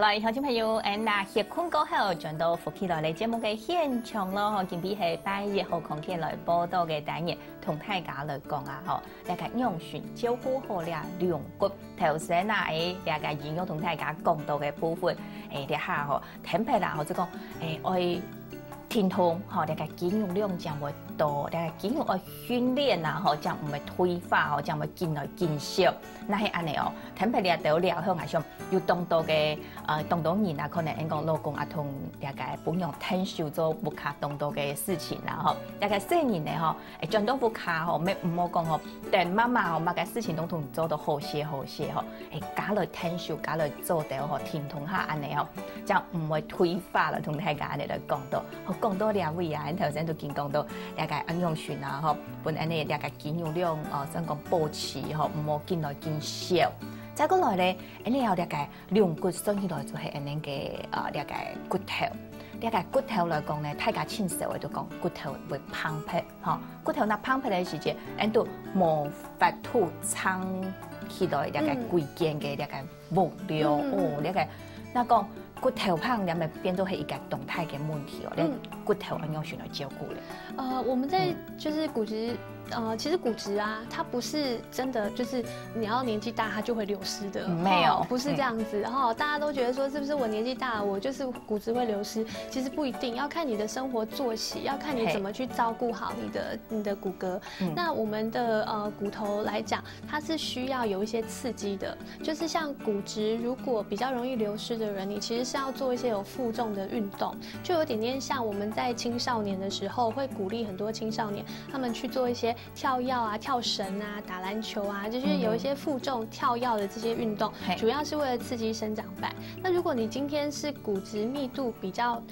来，乡亲朋友，那歇困过后，转到福起来的节目嘅现场咯，今天系8月号空气来报道嘅单元，同大家来讲啊，吼，大家养选照顾好了两骨，头先啊，大家营养同大家讲到嘅部分，你下吼，坦白啦，或者讲，爱天通，吼，大家肌肉量将会多，大家肌肉爱训练啊，吼，将唔会退化，吼，将会进来减少，那系安尼哦，坦白你都了向下上有当多嘅当多人啊，可能因讲老公啊同大家不用承受做不卡当多嘅事情啦，吼，大家细年咧吼，转到不卡吼，唔好讲吼，等妈妈吼，乜嘅事情都同做到好些好些吼，加来承受，加来做到吼，天通下安尼吼，将唔会退化啦，同大家安尼来讲到。讲到两位啊，頭先都見講到大家安養船啊，嗬，本安尼大家肌肉量想講保持嗬，唔好見來見少。再過來咧，安尼後大家兩骨算起來就係安尼嘅大家骨頭。大家骨頭來講咧，大家親手嘅都講骨頭會澎湃，嗬，骨頭那澎湃嘅時節，人都無法度撐起來，大家規件嘅大家目標哦，大家那講。骨頭胖，兩咪變都係一個動態嘅問題哦。骨頭安用選來照顧咧。我們在就是骨質。其實骨質啊，它不是真的就是你要年紀大它就會流失的，沒有，不是這樣子。然後大家都覺得說，是不是我年紀大了，我就是骨質會流失？其實不一定，要看你的生活作息，要看你怎麼去照顧好你的骨骼。那我們的骨頭來講，它是需要有一些刺激的，就是像骨質如果比較容易流失的人，你其實是要做一些有負重的運動，就有點點像我們在青少年的時候會鼓勵很多青少年他們去做一些。跳躍啊、跳繩啊、打籃球啊，就是有一些負重跳躍的這些運動，主要是為了刺激生長板。那如果你今天是骨質密度比較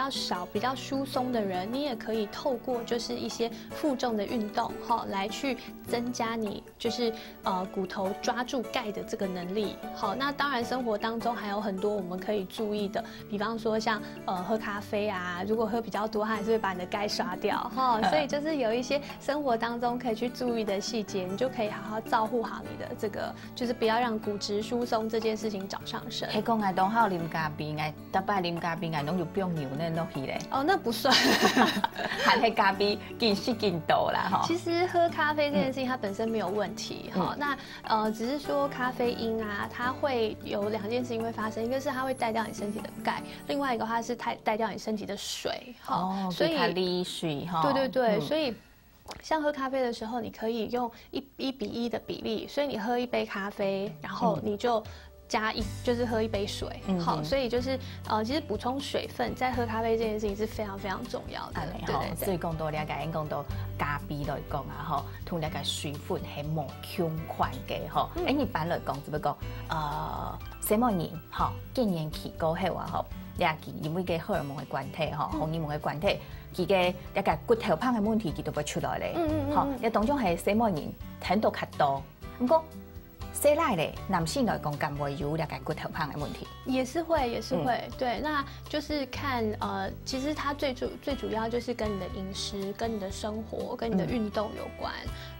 少、比較疏鬆的人，你也可以透過就是一些負重的運動，好來去增加你就是骨頭抓住鈣的這個能力。好，那當然生活當中還有很多我們可以注意的，比方說像喝咖啡啊，如果喝比較多，它還是會把你的鈣刷掉哈。所以就是有一些生活當中可以去注意的細節，你就可以好好照顧好你的這個，就是不要讓骨質疏鬆這件事情找上身。係講係當下啉咖啡，特別啉咖啡，攏有變油。那不算，含黑咖啡見識見多啦哈。其實喝咖啡這件事情它本身沒有問題哈，那只是說咖啡因啊，它會有兩件事情會發生，一個是它會帶掉你身體的鈣，另外一個它是帶掉你身體的水哈，所以它離水哈。對對對，所以。像喝咖啡的時候，你可以用1:1的比例，所以你喝一杯咖啡，然後你就。就是喝一杯水，好，所以就是其實補充水分在喝咖啡這件事情是非常非常重要的。對，所以講到了解，講到咖啡來講啊，吼，同了解水分係冇相關嘅，吼。一般來講，只不過什麼人，吼，更年期過後啊，吼，因為個荷爾蒙嘅關係，吼，荷爾蒙嘅關係，佢嘅一個骨頭胖嘅問題，佢都會出來咧。好，你當中係什麼人聽到較多，唔過。生來的男性來講，敢會有大概骨頭胖的問題？也是會，對，那就是看其實它最主要就是跟你的飲食、跟你的生活、跟你的運動有關。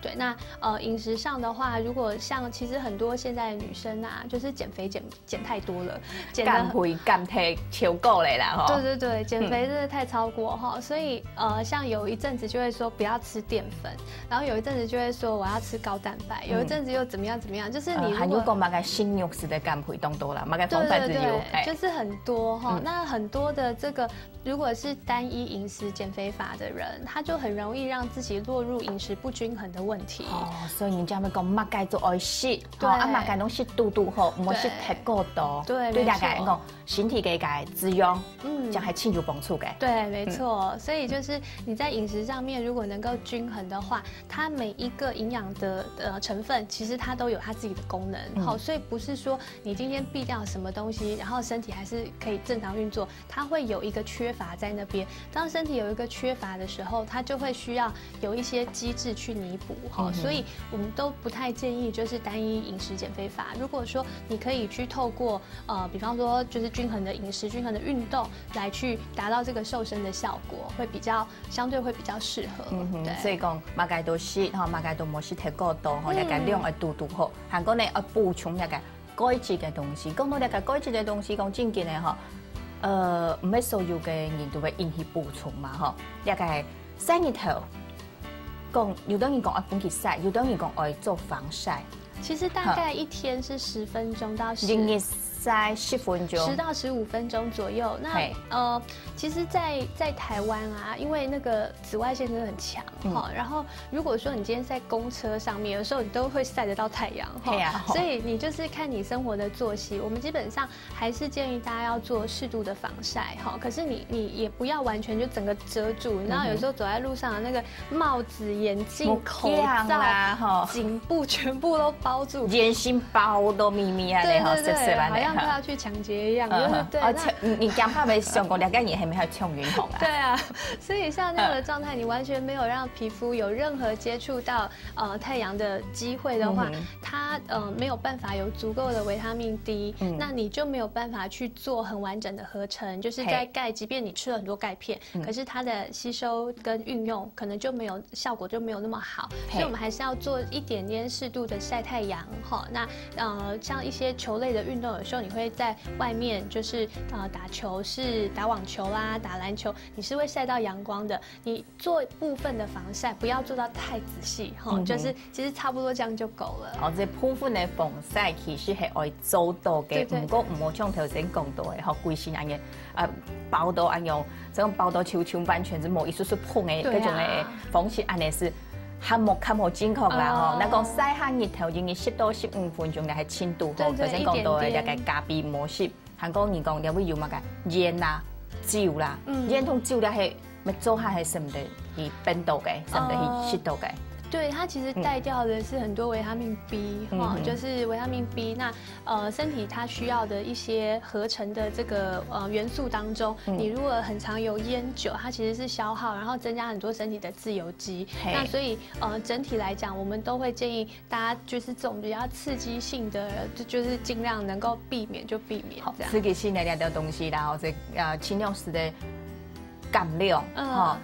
對，那飲食上的話，如果像其實很多現在的女生啊，就是減肥減太多了，減肥減太超過了啦，哈。對，減肥真的太超過哈，所以像有一陣子就會說不要吃澱粉，然後有一陣子就會說我要吃高蛋白，有一陣子又怎麼樣，就是你還有個乜嘅鮮肉式的減肥當多啦，乜嘅方法子有，就是很多哈。那很多的這個，如果是單一飲食減肥法的人，他就很容易讓自己落入飲食不均衡的問題。所以人家咪講乜嘅都愛食，乜嘅東西度好，唔好食太過多。對大家講身體嘅滋養，就係親有幫助嘅。對，沒錯。所以就是你在飲食上面，如果能夠均衡的話，它每一個營養的成分，其實它都有它自己的功能。好，所以不是說你今天避掉什麼東西，然後身體還是可以正常運作，它會有一個缺乏在那邊。當身體有一個缺乏的時候，它就會需要有一些機制去彌補。好，所以我們都不太建議就是單一飲食減肥法。如果說你可以去透過比方說就是均衡的飲食、均衡的運動來去達到這個瘦身的效果，會比較相對會比較適合。對，所以講乜嘅都食，乜嘅都冇食太過多，一個量要度好。韓國呢要補充一個改质嘅东西，讲到了解改质嘅东西，讲正经嘅吼，唔係所有嘅人都會引起補充嘛吼，了解曬日頭，講有啲人講愛本去曬，有啲人講愛做防曬。其实大概一天是10分钟到10晒10分钟，10到15分钟左右。那其实在台湾啊，因为那个紫外线真的很强哈。然后如果说你今天在公车上面，有时候你都会晒得到太阳哈。所以你就是看你生活的作息，我们基本上还是建议大家要做适度的防晒哈。可是你也不要完全就整个遮住，然后有时候走在路上的那个帽子、眼镜、口罩、颈部全部都包住，眼心包都咪咪啊，对对对，好像快要去抢劫一样，就是对。你讲话没想过，两个人还没有抢云红啊？对啊，所以像那样的状态，你完全没有让皮肤有任何接触到太阳的机会的话，它没有办法有足够的维他命 D，那你就没有办法去做很完整的合成，就是在钙，即便你吃了很多钙片，可是它的吸收跟运用可能就没有效果，就没有那么好。所以我们还是要做一点点适度的晒太阳哈。那像一些球类的运动，有时候你会在外面就是打球是打网球啦，打篮球，你是会晒到阳光的。你做部分的防晒，不要做到太仔细哈，就是其实差不多这样就够了。哦，这部分的防晒其實係愛做到嘅，不過唔好像頭先講到嘅，嗬，規身安樣包到安樣，這種包到球完全是冇一絲絲碰嘅嗰種嘅防曬，安尼是較冇正確啦，嗬。那講曬下日頭，應該10到15分鐘就係輕度，嗬。頭先講到嘅大概加倍模式，韓國人講你會有乜嘅鹽啦、酒啦，鹽同酒咧係咪做下係什麼的冰度嘅，什麼的濕度嘅？对，它其实带掉的是很多维他命 B 哈，就是维他命 B。那身体它需要的一些合成的这个元素当中，你如果很常有烟酒，它其实是消耗，然后增加很多身体的自由基。那所以整体来讲，我们都会建议大家就是这种比较刺激性的，就是尽量能够避免就避免这样。刺激性的东西，然后这尽量是的。干量，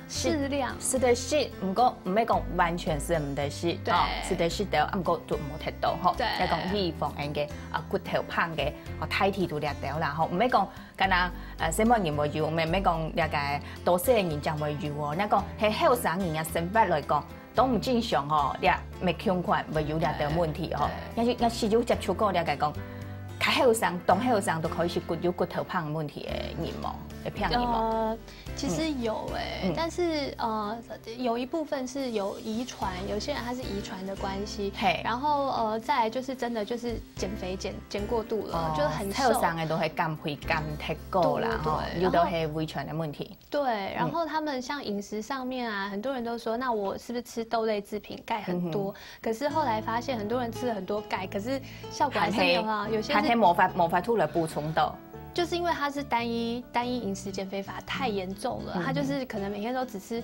适量，是的是，唔过唔係講完全是唔得是，是的是的，唔過都冇睇到，嗬，即係講預防嘅骨頭胖嘅，體體都掠到啦，嗬，唔係講咁啊什麼人會有，唔係講了解多些人就會有喎，那講係後生人嘅生活來講都唔正常嗬，掠未強款會有掠到問題嗬，有時有接觸過了解講。較後生、當後生都可以是有骨頭胖問題嘅人嗎？會騙人嗎？其实有但是有一部分是有遺傳，有些人他是遺傳的關係，然後再來就是真的就是減肥減過度了，就很瘦。後生嘅都係減肥減太過啦，有都係遺傳的問題。對，然後他們像飲食上面啊，很多人都說，那我是不是吃豆類製品鈣很多？可是後來發現很多人吃了很多鈣，可是效果還是沒有啊，有些是冇法度來補充到。就是因为它是单一飲食減肥法太嚴重了，它就是可能每天都只吃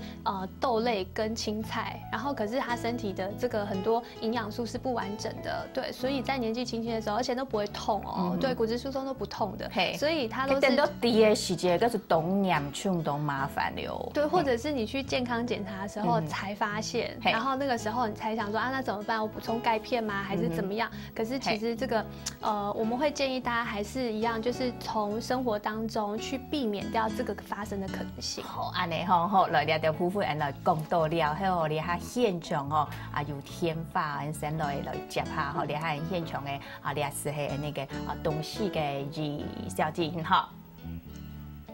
豆類跟青菜，然後可是他身體的這個很多營養素是不完整的，對，所以在年紀輕輕的時候，而且都不會痛哦，對，骨質疏鬆都不痛的，所以它都是。等到第二時節，嗰是當嚴重當麻煩了。對，或者是你去健康檢查的時候才發現，然後那個時候你才想說啊，那怎麼辦？我補充鈣片嗎？還是怎麼樣？可是其實這個我們會建議大家還是一樣，就是從生活當中去避免掉這個發生的可能性。好，安尼好，來了就夫婦人來講到了，後你下現場哦，有天花先來接下，後你下現場嘅你下是係那個東西嘅二小姐很好。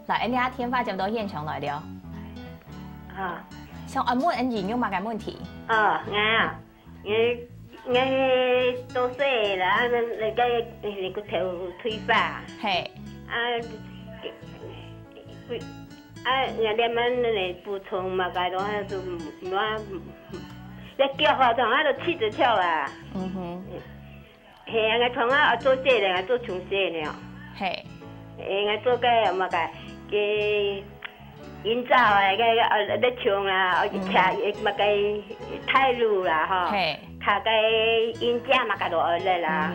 來，你下天花就到現場來了。像阿妹，你有冇個問題？我多歲啦，你個頭退化。係。人哋問嚟補充嘛，嗰種係做乜？你腳下仲喺度黐住跳啊！係啊，我從啊做這咧，我做從這咧。係。我做嘅嘛嘅營造啊，你唱啊，騎嘛嘅泰路啦，嗬。係。卡個營造嘛，嗰度嚟啦。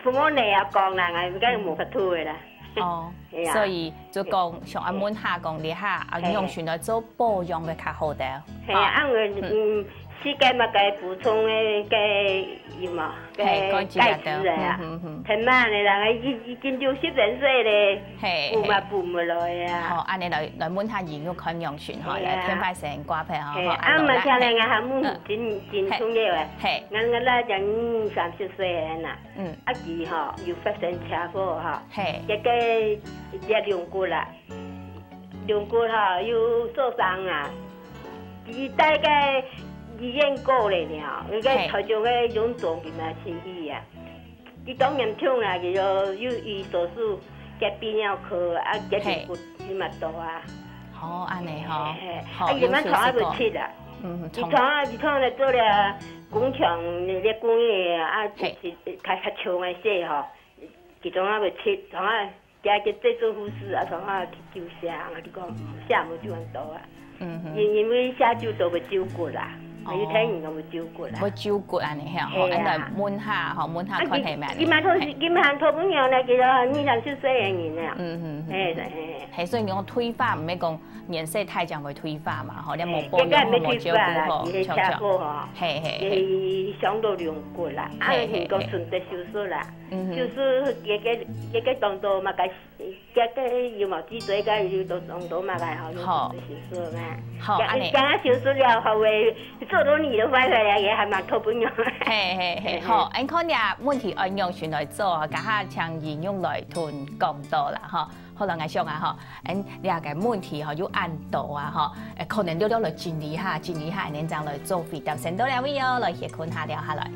父母你又講啦，我而家冇法度嘅啦。哦，所以就講像阿妹下講你下，用全來做保養嘅較好啲。係啊，我世界嘛该补充的该有嘛，该钙质的啊。天慢的人已经就10多岁咧，补嘛补唔落呀。好，安尼来问下营养康养训吼，来添快成瓜配吼。啊，嘛听人家项目真重要诶。嘿，我啦就30岁诶呐。啊，佢吼又发生车祸吼。嘿。一個兩骨啦，兩骨吼又受傷啊。佢大概醫院過嚟了，佢個頭上個腫腫佢嘛死去啊。佢當然痛啦，佢就有醫手術，嘅泌尿科啊，嘅條骨佢嘛多啊。好，安尼吼。啊，佢嘛床還未切啊。床嚟做了工廠咧工業啊，就是較長嘅些吼，佢床還未切，床啊。家嘅這做護士啊，從啊去救傷啊，你講寫冇就咁多啊。因為寫就都會照顧啦，要睇人咁會照顧啦。會照顧安尼嚇，嗬，咁就問下看係咩？佢問托本樣咧，其實20-30歲嘅人啊。係所以講退化唔係講年歲太長會退化嘛，嗬，你冇保養冇照顧好，係傷到兩骨啦，啊，佢個順得手術啦。就是一個動作嘛，一個要毛脊椎個要動作嘛，好，手術嘛。好，你剛剛手術了後尾做到你都翻回來也還蠻托本樣。嘿，好，你看呀，問題按用選來做，家下將應用來吞講到啦，哈。好啦，我想啊，嗬，你個問題嗬要按到啊，嗬，可能了來整理下，你這樣來做回答，先到兩位哦，來協看下聊下來。